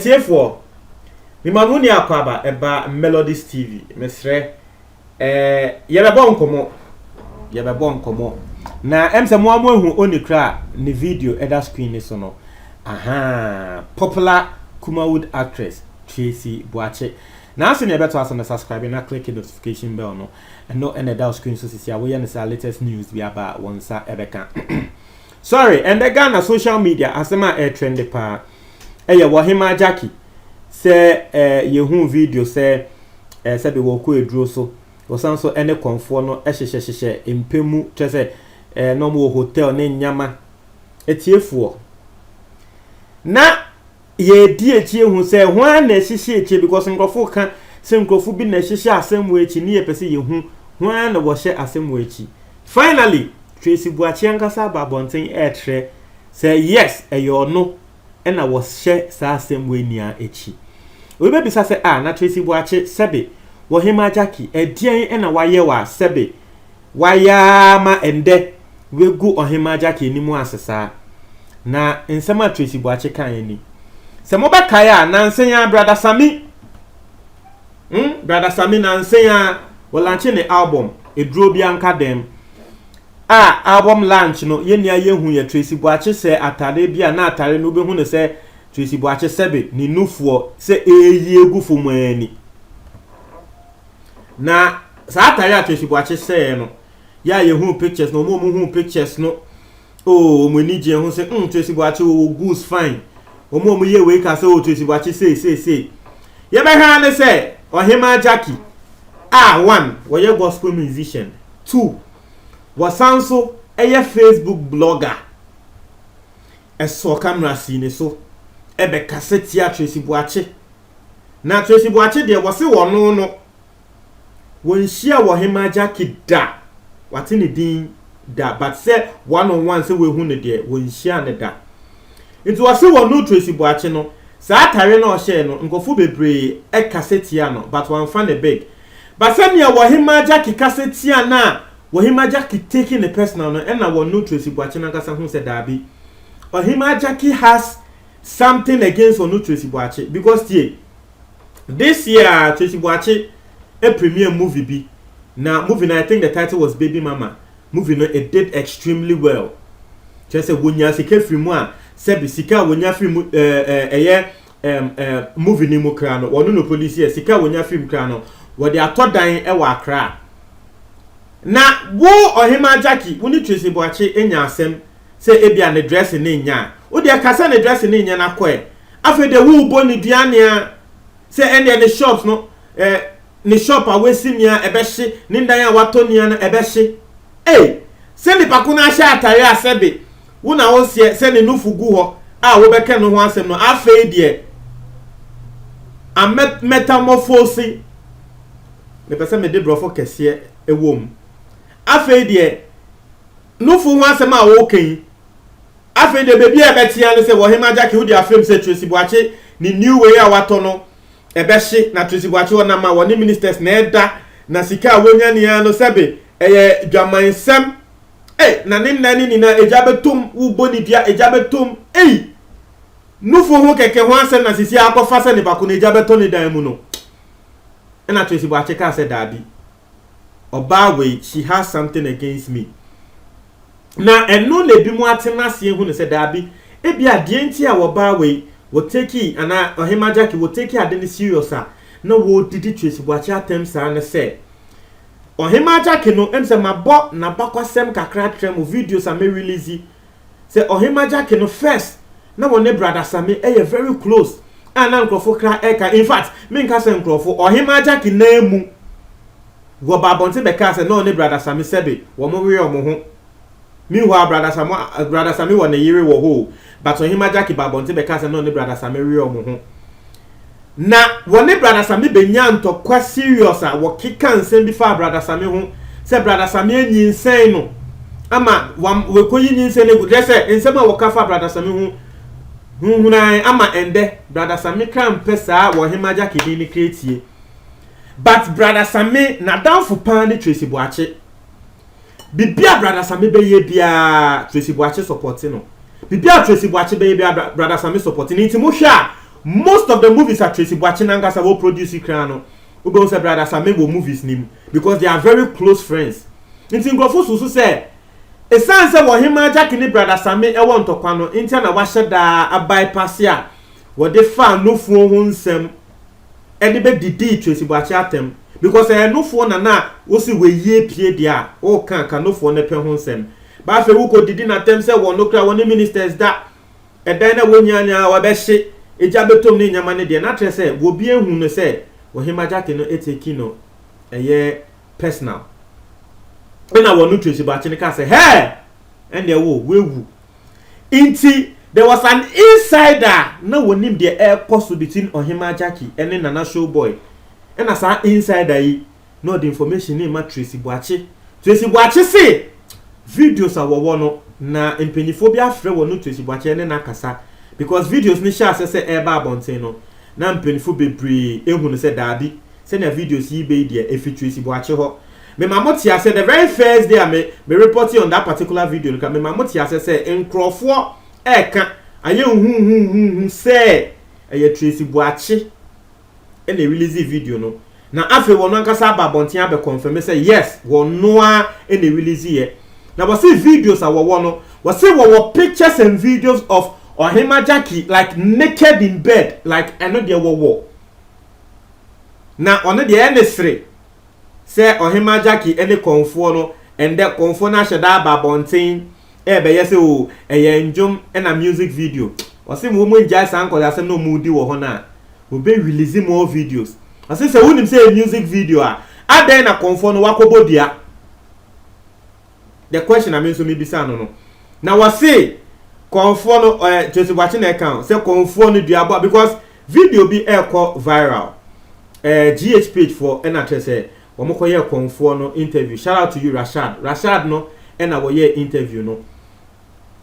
etiefo Mimamuni akwaba eba Melodies TV mesre yebebo nkomo na emse mo amohu onikra ni video eda screen ni so no popular Kumawood actress Tracy Boache na aso ne beto aso na subscribe na click the notification bell no and no and the screen so sisia we yan say latest news bi aba wonsa ebeka sorry and the Ghana social media asema trend pa Wahima Jackie say yehu video say be wo ko eduro so osanso ene konfo no ehyehyehye empemu tese no mo hotel ne nyama etiefuo na ye di echi ehu say hwan na ehyehyhe echi because nkrofo ka say nkrofo bi na ehyehyhe asemu echi ne yepese yehu hwan na wo hye asemu echi finally Tracy Boache ankasa babonten etre say yes eyo no ena wo hye sa asemu enia echi we be say na Tracy Boache sebe Wahima Jackie edien ena waye wa sebe waya ma ende wegu Wahima Jackie ni mu asesa na nsema Tracy Boache kan ni se mo ba kaya na nsenya brother Sami na nsenya wo launch ne album eduro bi anka dem album launch no yenia yehu ye Tracy Boache se atare bia na atare no be hu ne se Tracy Boache sebe ni nufuo se eyi egufu mwani na sa atare Tracy Boache se no ya yehu pictures no mo hu pictures no mo ni je hu se Tracy Boache goose fine mo ye we ka se Tracy Boache say ye be ha ne se Wahima Jackie one wo gospel musician 2 wasanso Facebook blogger eso camera scene so ebe cassette ya Tracy Boache na Tracy Boache de wose wono no wonhia Wahima Jackie da wate ne din da but say one on one say we hu ne de wonhia ne da nti wose wono Tracy Boache no sa atare na o share no nkofo bebre cassette ya no but one fan the big but say ne Wahima Jackie cassette ya na Wahima Jackie taking the personal no and na wono Tracy Boache na kasa hu se dabi Wahima Jackie has something against Onu Tracy Boache because this year Tracy Boache a premiere movie bi na movie na I think the title was Baby Mama movie no it did extremely well just say wonya sika film a sebi sika wonya film movie ni mu kra no wono no police sika wonya film kra no wo de atodan e wa Accra na wo Wahima Jackie woni Tracy Boache enya asem say ebia ne dress ne nya o de kasa ne dress ne nya na koe afa de wo bo ne duane a say ende the shops no ne shop a wesimia ebehye ne ndan a watonia na ebehye say ni pakuna ahya atare asebe wo na wo se say ne nufu gu ho a wo beke no ho asem no afa de a metamorphose me pese me de brofo kese ewom afa de nufu ho asem a wo kan afa de baby a betia no say Wahima Jackie wo de afem say Tracy Boache ni new way a wato no ebehye na Tracy Boache wona ma woni ministers na eda na sika wonya ne no sebe dwamansem na nani ni na ejabetum wo boni dia ejabetum nufu ho keke ho asem na sisi akofa se ne bako na ejabeto ne dan mu no na Tracy Boache ka se dabi oba we she has something against me na eno le bi mu atena se hu ne se dabi ebi ade enti a wo ba we wo take ana Wahima Jackie wo take ade ne serious a na wo didi Tracy Boache atem sa ne se Wahima Jackie no emse mabo na bakwasem kakra trem videos a me release se Wahima Jackie no first na wone brother Sami very close ana nkrofo kra eka in fact me nka se nkrofo Wahima Jackie na emu wo babonte be ka se no ne brother Sami sebe wo mo we omo ho meanwhile brother Sami won a yere wo ho but Wahima Jackie babonte be ka se no ne brother Sami we omo ho na wone brother Sami benya ntokwa serious a wo kika nsem bi fa brother Sami ho se brother Sami anyi nsen no ama we koyi nsen ne gudre se nsem a wo ka fa brother Sami ho hunan ama ende brother Sami kan pesa Wahima Jackie ni create but brother Sami na downful pan ni Tracy Boache bibia brother Sami be ye bia Tracy Boache support no bibia Tracy Boache be ye bia brother Sami support ni nti mo hwa most of the movies are Tracy Boachi Nankasa will produce Krano. Ubo say brother Same will movies name because they are very close friends. Inti nkrofo susu say esan say wo hima Jackie ni brother Same e won tokwa no inti na wa hyeda abypass a wo de fa no fuo ho nsem e de be didi Tracy Boachi atem because no fuo na wo si we yie pie dia o kan no fuo ne pe ho nsem ba fe wo ko didi na tem say wo no kra wo ni ministers da e dan na wo nyanya wa be hye eja betom ni nyama ne de na tre say wo bi ehun no say wo hima Jackie no eteki no eye personal when I want to Tracy Boachi ne ka say hey and there wo wewu inti there was an insider na wonim the air cost between Ohima Jackie and Nana Showboy and as an insider yi no the information ni ma Tracy Boachi say videos are wono na impeniphobia frɛ wono Tracy Boachi and na kasa because videos ni sha say eba abonten no na mpenifo bebre ehunu say daabi say na videos yi be dia efi Tracy Boachi ho me mamotia say the very first day me reporting on that particular video me mamotia say nkrofo eka aye hu say eye Tracy Boachi and they release the video no na afi wono ankasa babonten abe confirm say yes wono a and they release here na we see videos a wono we see wo pictures and videos of Ohima Jackie like naked in bed like eno de wo na ono de enesre say Ohima Jackie any konfo no and that konfo na sheda babonten e be yese o eye njom and a music video wase mo mo nja san ko asem no mu di wo ho na we be release more videos wase say wonim say music video aden na konfo no wakobodia the question I mean so me bisa no na wase konfo no Tracy Boachi na account say konfo no duabo because video be e ko viral GH page for na say Omokoye konfo no interview. Shout out to you Rashad no na wo ye interview no.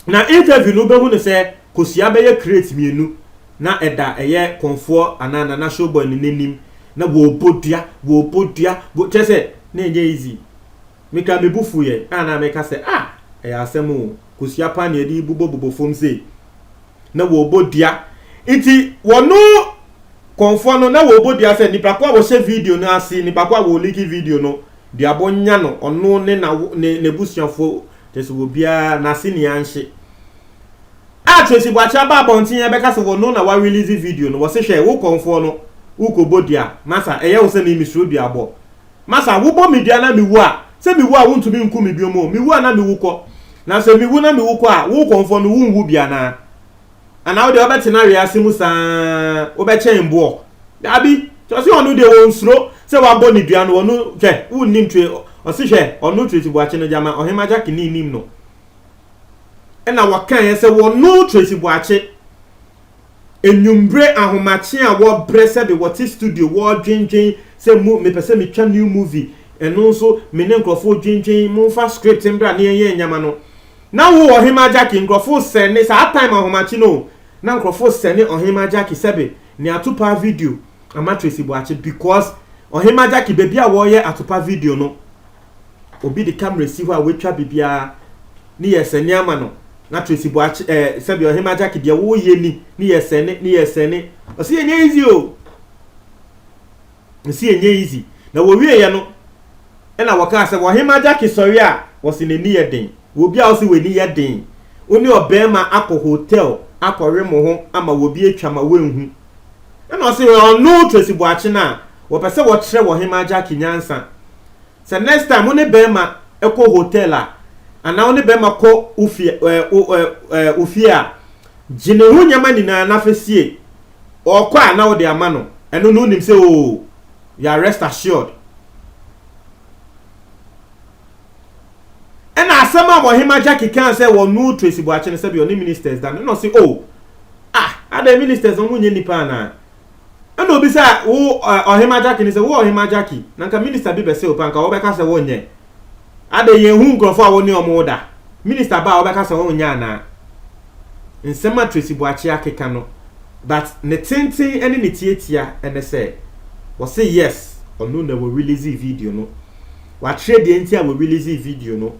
Na interview no be hu ne say kosia be ye create mienu na eda eye konfo anana na Showboy ni nanim na wo bodua wo chese na enye easy. Mika mebufu ye ana meka say asemu kosia pa na edi bubo fom say na wo bodua iti wono konfo no na wo bodia se nipa kwa wo share video na asi nipa kwa wo liki video no de abonya no ono ne na ne busuafo tese wo bia na asi ni anhye Tracy Boachi ba bontin ya beka se wo no na wa release video no wo se hwe wo konfo no wo ko bodia masa eye wo se ni misro dua bo masa wo bo media na mi wu a se mi wu a wontu mi nku mi biomo mi wu na mi wu ko na se mi wu na mi wu ko a wo konfo no wo nwu bia na ana wo de obetina wiase mu saa obeche mbo abi so se onu de won suro se wa bo ni dua no onu hwe wonnim twe o se hwe onu Tracy Boachi no jama Ohima Jackie ni nim no ena wakan ye se wonu Tracy Boachi enyumbre ahomache a wo brese be what studio wo dwendwen se mu me pese me twa new movie eno so me ne nkrofo dwendwen mu fa script mbra na ye nyama no na wo Ohima Jackie nkrofo sene sa time ahomache no na nkrofo sene Ohima Jackie sebe ni atupa video ama Tracy Boachi because Ohima Jackie baby a wo ye atupa video no obi the camera see who a wetwa bibia ni yesene ama no na Tracy Boachi sebe Ohima Jackie de wo ye ni yesene o se enye easy o se enye easy na wo wie ye no e na waka se Ohima Jackie sorry a wo se ni ye den wo bia wo se we ni ye den oni obema akọ hotel akọre mo ho ama wo bi atwa ma wenhu e na se no Tracy Boachi na wo pese wo kire Ohima Jackie nyansa se next time oni bema ekọ hotel a ana oni bema ko ufia jine hu nyama ni na fesie okọ ana wo de ama no eno no nim se o you are rest assured and asema Ohima Jackie can say wo no Tracy Boachi say be oni ministers dan no say other ministers on munye nipa na and obi say wo Ohima Jackie ni say wo Ohima Jackie nanka minister bi be say opanka wo be ka say wo nye ade ye hu nkrofo a wo ni omo da minister ba wo be ka say wo nya na nsema Tracy Boachi akeka no but ne tintin ene ne tietia ene say wo say yes onu na we release video no wa trade the entia we release video no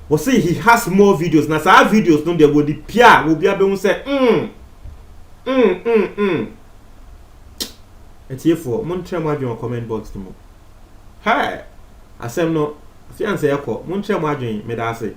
we say he has more videos na sa videos no there go the pia will be able say etiefo montre mo adwen comment box mu hi asem no fiance yako montre mo adwen me da ase